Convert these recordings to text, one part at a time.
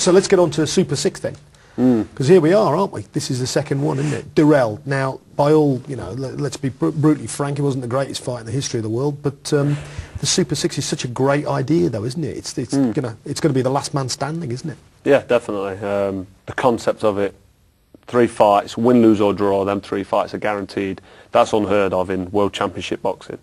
So let's get on to Super 6 then. Because here we are, aren't we? This is the second one, isn't it? Durrell. Now, by all, let's be brutally frank, it wasn't the greatest fight in the history of the world, but the Super 6 is such a great idea, though, isn't it? It's gonna be the last man standing, isn't it? Yeah, definitely. The concept of it, 3 fights, win, lose or draw, them 3 fights are guaranteed. That's unheard of in World Championship boxing.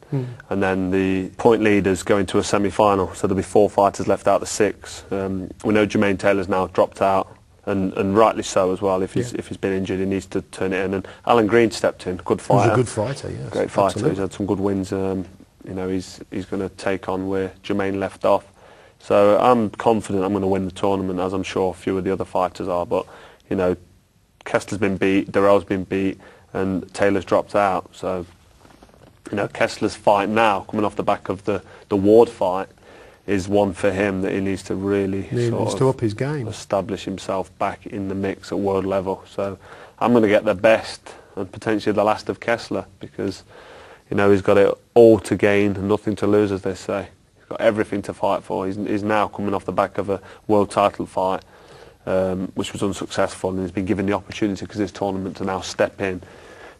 And then the point leaders go into a semi-final, so there'll be 4 fighters left out of the 6. We know Jermaine Taylor's now dropped out. And rightly so as well. If he's been injured, he needs to turn it in. And Alan Green stepped in, good fighter. He's a good fighter, yes. Great fighter. Absolutely. He's had some good wins. He's going to take on where Jermaine left off. So I'm confident I'm going to win the tournament, as I'm sure a few of the other fighters are. But Kessler's been beat, Durrell's been beat, and Taylor's dropped out. So Kessler's fight now, coming off the back of the Ward fight, is one for him that he needs to really up his game, establish himself back in the mix at world level. So I'm going to get the best and potentially the last of Kessler, because he's got it all to gain and nothing to lose, as they say. He's got everything to fight for. He's now coming off the back of a world title fight, which was unsuccessful, and he's been given the opportunity because this tournament to now step in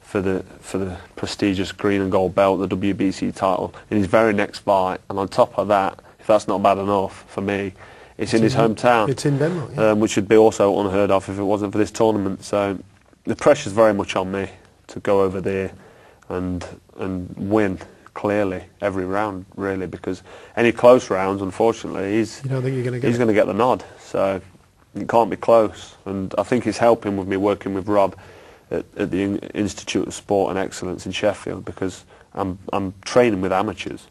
for the prestigious green and gold belt, the WBC title, in his very next fight. And on top of that, if that's not bad enough for me, it's in his hometown. It's in Denmark, yeah. Which would be also unheard of if it wasn't for this tournament. So the pressure's very much on me to go over there and win clearly every round, really, because any close rounds, unfortunately, you don't think you're going to get he's going to get the nod. So it can't be close. And I think it's helping with me working with Rob at the Institute of Sport and Excellence in Sheffield, because I'm training with amateurs.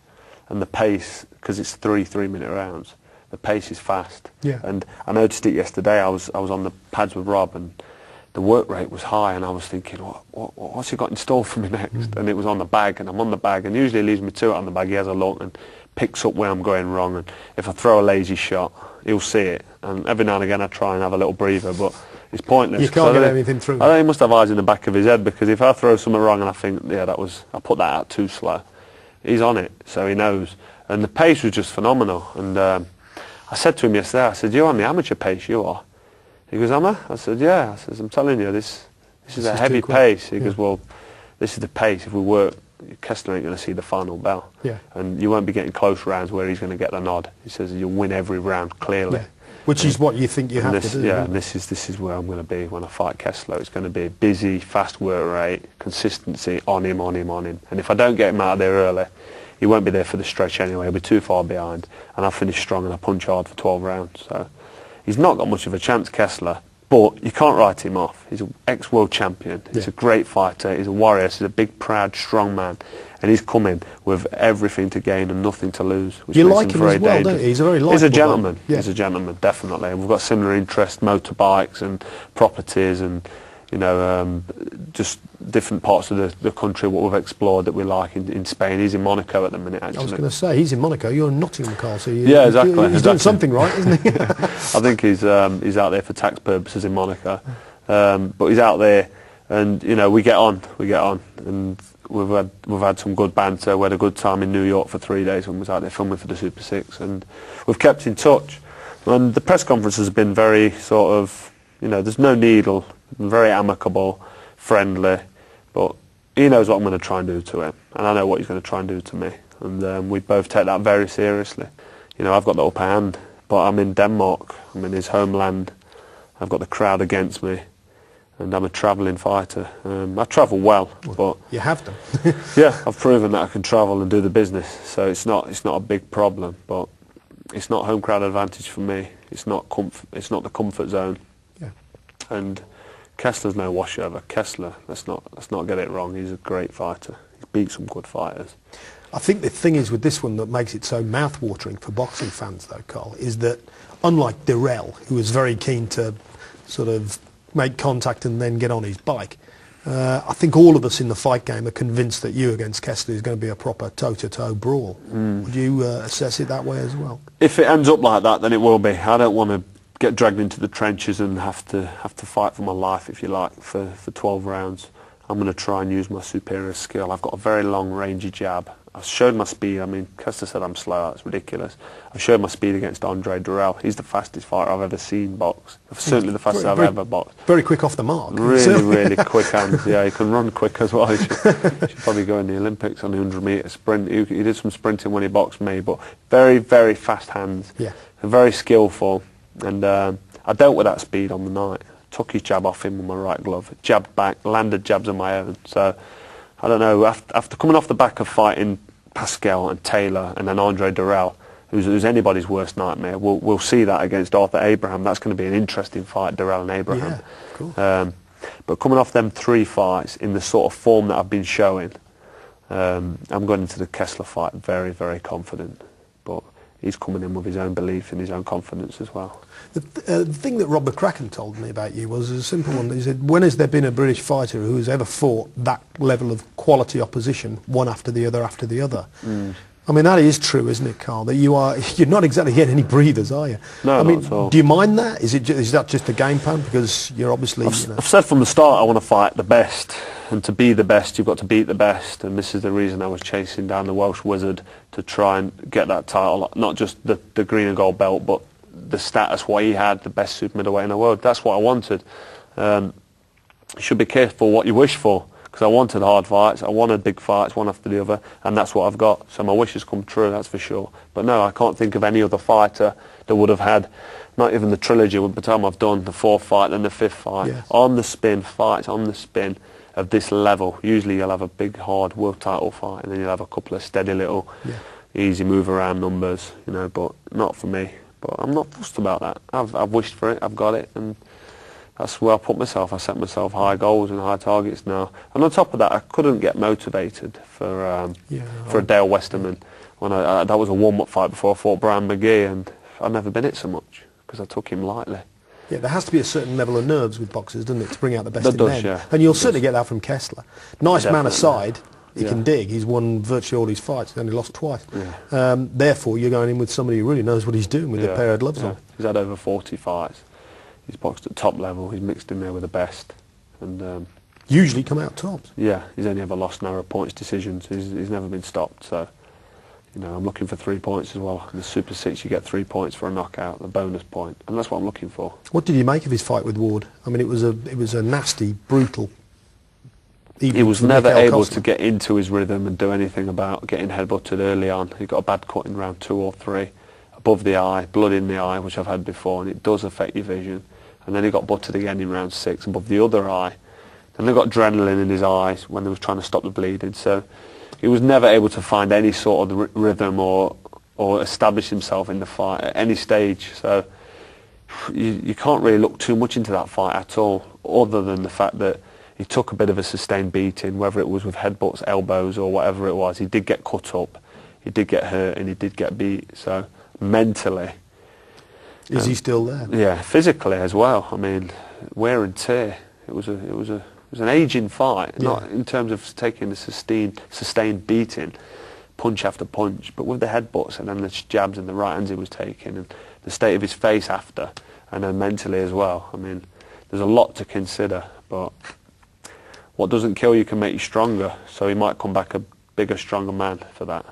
And the pace, because it's 3 3-minute rounds, the pace is fast. Yeah. And I noticed it yesterday. I was on the pads with Rob, and the work rate was high, and I was thinking, what's he got in store for me next? And it was on the bag, and I'm on the bag, and usually he leaves me to it on the bag. He has a look and picks up where I'm going wrong, and if I throw a lazy shot, he'll see it. And every now and again I try and have a little breather, but it's pointless. You can't get anything through. I think he must have eyes in the back of his head, because if I throw something wrong and I think, I put that out too slow, he's on it, so he knows. And the pace was just phenomenal. And I said to him yesterday, I said, "You're on the amateur pace, you are." He goes, "Am I?" I said, "Yeah." I said, "I'm telling you, this is a heavy pace." He goes, "Well, this is the pace. If we work, Kessler ain't going to see the final bell. Yeah. And you won't be getting close rounds where he's going to get the nod." He says, "You'll win every round, clearly." Yeah. Which is what you think you have to do. Yeah, and this is where I'm going to be when I fight Kessler. It's going to be busy, fast work rate, consistency, on him. And if I don't get him out of there early, he won't be there for the stretch anyway. He'll be too far behind, and I'll finish strong and I punch hard for 12 rounds. So he's not got much of a chance, Kessler, but you can't write him off. He's an ex-world champion. He's a great fighter. He's a warrior. He's a big, proud, strong man, and he's coming with everything to gain and nothing to lose. Which you makes like him very as well, dangerous. don't you? He's a very likable He's a gentleman. man. Yeah. He's a gentleman, definitely. And we've got similar interests: motorbikes and properties, and just different parts of the country what we've explored that we like in Spain. He's in Monaco at the minute, actually. I was going to say, he's in Monaco, you're in Nottingham, Carl, so yeah, exactly. He's doing something right, isn't he? I think he's out there for tax purposes in Monaco, but he's out there, and we get on, and we've had some good banter. We had a good time in New York for 3 days when we was out there filming for the Super 6, and we've kept in touch. And the press conference has been very sort of, there's no needle, very amicable, friendly, but he knows what I'm going to try and do to him, and I know what he's going to try and do to me, and we both take that very seriously. I've got the upper hand, but I'm in Denmark, I'm in his homeland, I've got the crowd against me, and I'm a travelling fighter. I travel well, but you have to. yeah, I've proven that I can travel and do the business, so it's not a big problem, but it's not home crowd advantage for me. It's not the comfort zone. Yeah. And Kessler's no washover. Kessler, let's not get it wrong. He's a great fighter. He's beat some good fighters. I think the thing is with this one that makes it so mouth-watering for boxing fans, though, Carl, is that unlike Durrell, who was very keen to sort of make contact and then get on his bike, I think all of us in the fight game are convinced that you against Kessler is going to be a proper toe-to-toe brawl. Would you assess it that way as well? If it ends up like that, then it will be. I don't want to get dragged into the trenches and have to fight for my life, if you like, for 12 rounds. I'm going to try and use my superior skill. I've got a very long, rangy jab, I showed my speed. I mean, Kessler said I'm slow. That's ridiculous. I showed my speed against Andre Durrell. He's the fastest fighter I've ever seen box. Certainly the fastest I've ever boxed. Very quick off the mark. Really, really quick hands. Yeah, he can run quick as well. He should probably go in the Olympics on the 100-metre sprint. He did some sprinting when he boxed me, but very, very fast hands. Yeah. Very skillful. And I dealt with that speed on the night. Took his jab off him with my right glove. Jabbed back, landed jabs on my own. So, I don't know, after coming off the back of fighting Pascal and Taylor and then Andre Durrell, who's anybody's worst nightmare, we'll see that against Arthur Abraham. That's going to be an interesting fight, Durrell and Abraham. Yeah, cool. But coming off them 3 fights in the sort of form that I've been showing, I'm going into the Kessler fight very, very confident. But he's coming in with his own belief and his own confidence as well. The thing that Rob McCracken told me about you was a simple one. He said, when has there been a British fighter who has ever fought that level of quality opposition, one after the other after the other? I mean, that is true, isn't it, Carl? That you're not exactly getting any breathers, are you? No, I mean, not at all. do you mind that? Is that just a game plan? Because you're obviously... I've said from the start I want to fight the best, and to be the best you've got to beat the best, and this is the reason I was chasing down the Welsh Wizard to try and get that title, not just the green and gold belt, but the status what he had, the best super middleweight in the world. That's what I wanted. You should be careful what you wish for, because I wanted hard fights, I wanted big fights, one after the other, and that's what I've got. So my wish has come true, that's for sure. But no, I can't think of any other fighter that would have had, not even the trilogy, by the time I've done the 4th fight and the 5th fight, yes. on the spin, fights on the spin of this level. Usually you'll have a big, hard world title fight, and then you'll have a couple of steady little, easy move around numbers, you know, but not for me. But I'm not fussed about that. I've wished for it, I've got it, and that's where I put myself. I set myself high goals and high targets now. And on top of that, I couldn't get motivated for a Dale Westerman. When that was a warm-up fight before I fought Brian McGee, and I've never been hit so much because I took him lightly. Yeah, there has to be a certain level of nerves with boxers, doesn't it, to bring out the best That in does, them. yeah. And you'll certainly get that from Kessler. Nice man Definitely. aside, he can dig. He's won virtually all his fights. He's only lost twice. Yeah. Therefore, you're going in with somebody who really knows what he's doing with a pair of gloves on. He's had over 40 fights. He's boxed at top level. He's mixed in there with the best. And usually come out tops. yeah, he's only ever lost narrow points decisions. He's never been stopped. So, you know, I'm looking for 3 points as well. In the Super 6, you get 3 points for a knockout, the bonus point, and that's what I'm looking for. What did you make of his fight with Ward? I mean, it was a nasty, brutal. He was never able to get into his rhythm and do anything about getting headbutted early on. He got a bad cut in round 2 or 3, above the eye, blood in the eye, which I've had before, and it does affect your vision. And then he got butted again in round 6, above the other eye. Then he got adrenaline in his eyes when they was trying to stop the bleeding. So he was never able to find any sort of rhythm or establish himself in the fight at any stage. So you can't really look too much into that fight at all, other than the fact that he took a bit of a sustained beating, whether it was with headbutts, elbows, or whatever it was. He did get cut up, he did get hurt, and he did get beat. So mentally, is he still there? Yeah, physically as well. I mean, wear and tear. It was an aging fight, not in terms of taking a sustained beating, punch after punch, but with the headbutts and then the jabs and the right hands he was taking, and the state of his face after, and then mentally as well. I mean, there's a lot to consider, but what doesn't kill you can make you stronger, so he might come back a bigger, stronger man for that.